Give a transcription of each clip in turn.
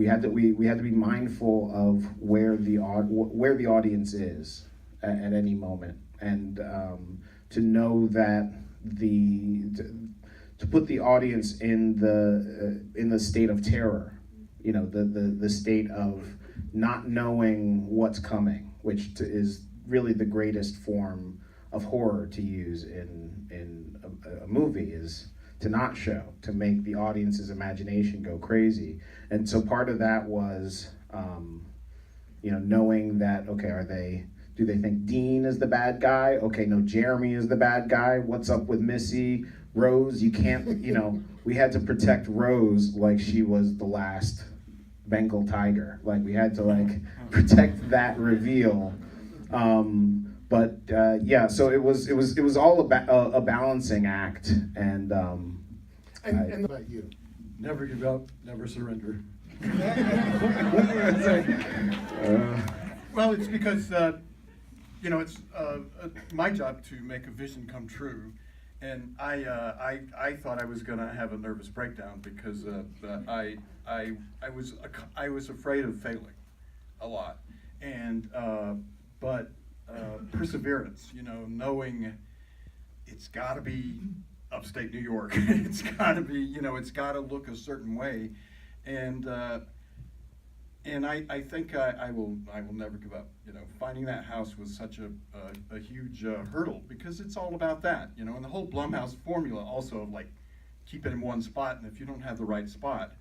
we had to be mindful of where the audience is at any moment, and to know that to put the audience in the state of terror, you know, the state of not knowing what's coming, which is really the greatest form of horror to use in a movie, is to not show, to make the audience's imagination go crazy. And so part of that was, you know, knowing that, okay, do they think Dean is the bad guy? Okay, no, Jeremy is the bad guy. What's up with Missy? Rose, you can't, you know, we had to protect Rose like she was the last Bengal tiger. Like, we had to, like, protect that reveal. Yeah, so it was all about a balancing act, and about you? Never give up, never surrender. Well, it's because you know, it's my job to make a vision come true, and I thought I was going to have a nervous breakdown because I was afraid of failing a lot, and but perseverance, you know, knowing it's got to be upstate New York, it's got to be, you know, it's got to look a certain way, and I think I will never give up. You know, finding that house was such a huge hurdle, because it's all about that, you know, and the whole Blumhouse formula also of, like, keep it in one spot, and if you don't have the right spot,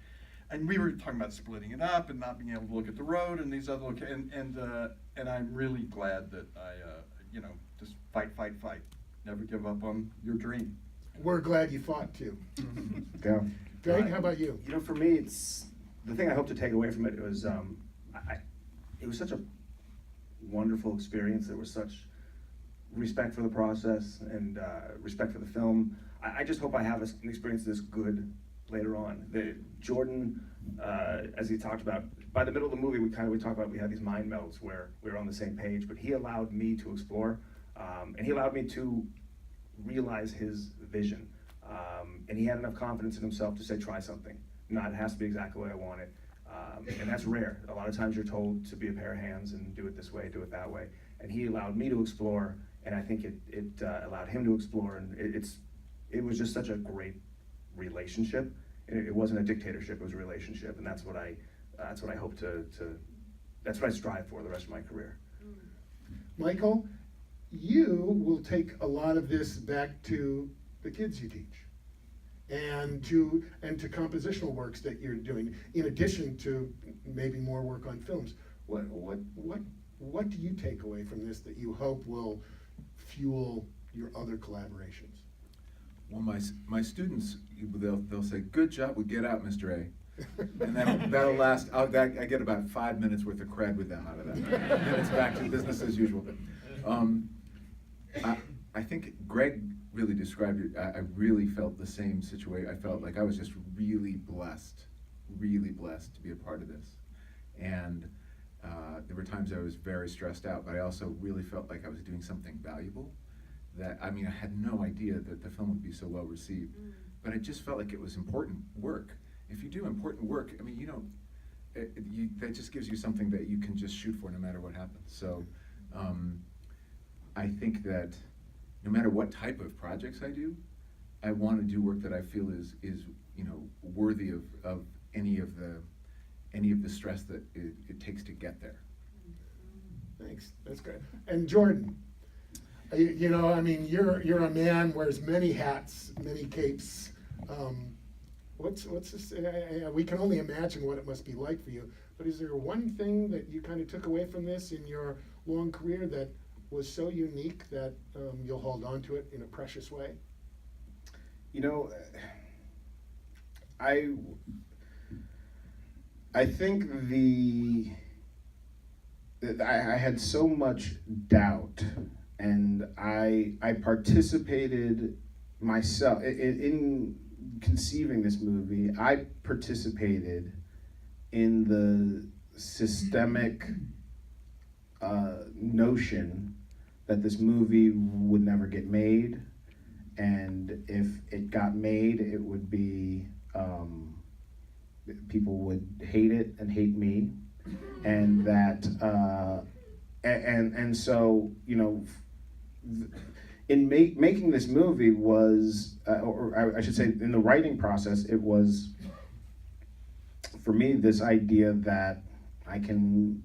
and we were talking about splitting it up and not being able to look at the road and these other and I'm really glad that I you know, just fight, never give up on your dream. We're glad you fought too. yeah. Greg, how about you? You know, for me, it's the thing I hope to take away from it was it was such a wonderful experience. There was such respect for the process and respect for the film. I just hope I have an experience this good later on. Jordan, as he talked about, by the middle of the movie, we talked about, we had these mind melds where we were on the same page, but he allowed me to explore, and he allowed me to realize his vision. And he had enough confidence in himself to say, try something. Not, it has to be exactly what I want it. And that's rare. A lot of times you're told to be a pair of hands and do it this way, do it that way. And he allowed me to explore, and I think it allowed him to explore, and it was just such a great relationship. It wasn't a dictatorship, it was a relationship, and that's what I hope to that's what I strive for the rest of my career. Michael, you will take a lot of this back to the kids you teach, and to compositional works that you're doing, in addition to maybe more work on films. What do you take away from this that you hope will fuel your other collaborations? Well, my students, they'll say, "Good job, we get out, Mr. A." And that'll last, I get about 5 minutes worth of cred with them out of that. Then it's back to business as usual. I think Greg really described it. I really felt the same situation. I felt like I was just really blessed to be a part of this. And there were times I was very stressed out, but I also really felt like I was doing something valuable. I had no idea that the film would be so well received, but it just felt like it was important work. If you do important work, that just gives you something that you can just shoot for no matter what happens. So I think that no matter what type of projects I do, I want to do work that I feel is worthy of any of the stress that it takes to get there. Thanks, that's good. And Jordan, you're a man, wears many hats, many capes. What's this? We can only imagine what it must be like for you. But is there one thing that you kind of took away from this in your long career that was so unique that you'll hold on to it in a precious way? You know, I think I had so much doubt, and I participated myself in conceiving this movie. I participated in the systemic notion that this movie would never get made, and if it got made, it would be people would hate it and hate me, and that and so, you know, in making this movie was, or I should say, in the writing process, it was for me this idea that I can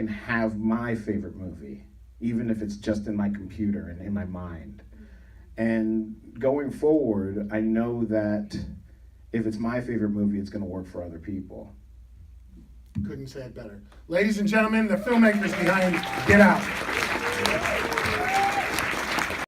have my favorite movie, even if it's just in my computer and in my mind. And going forward, I know that if it's my favorite movie, it's going to work for other people. Couldn't say it better. Ladies and gentlemen, the filmmakers behind Get Out.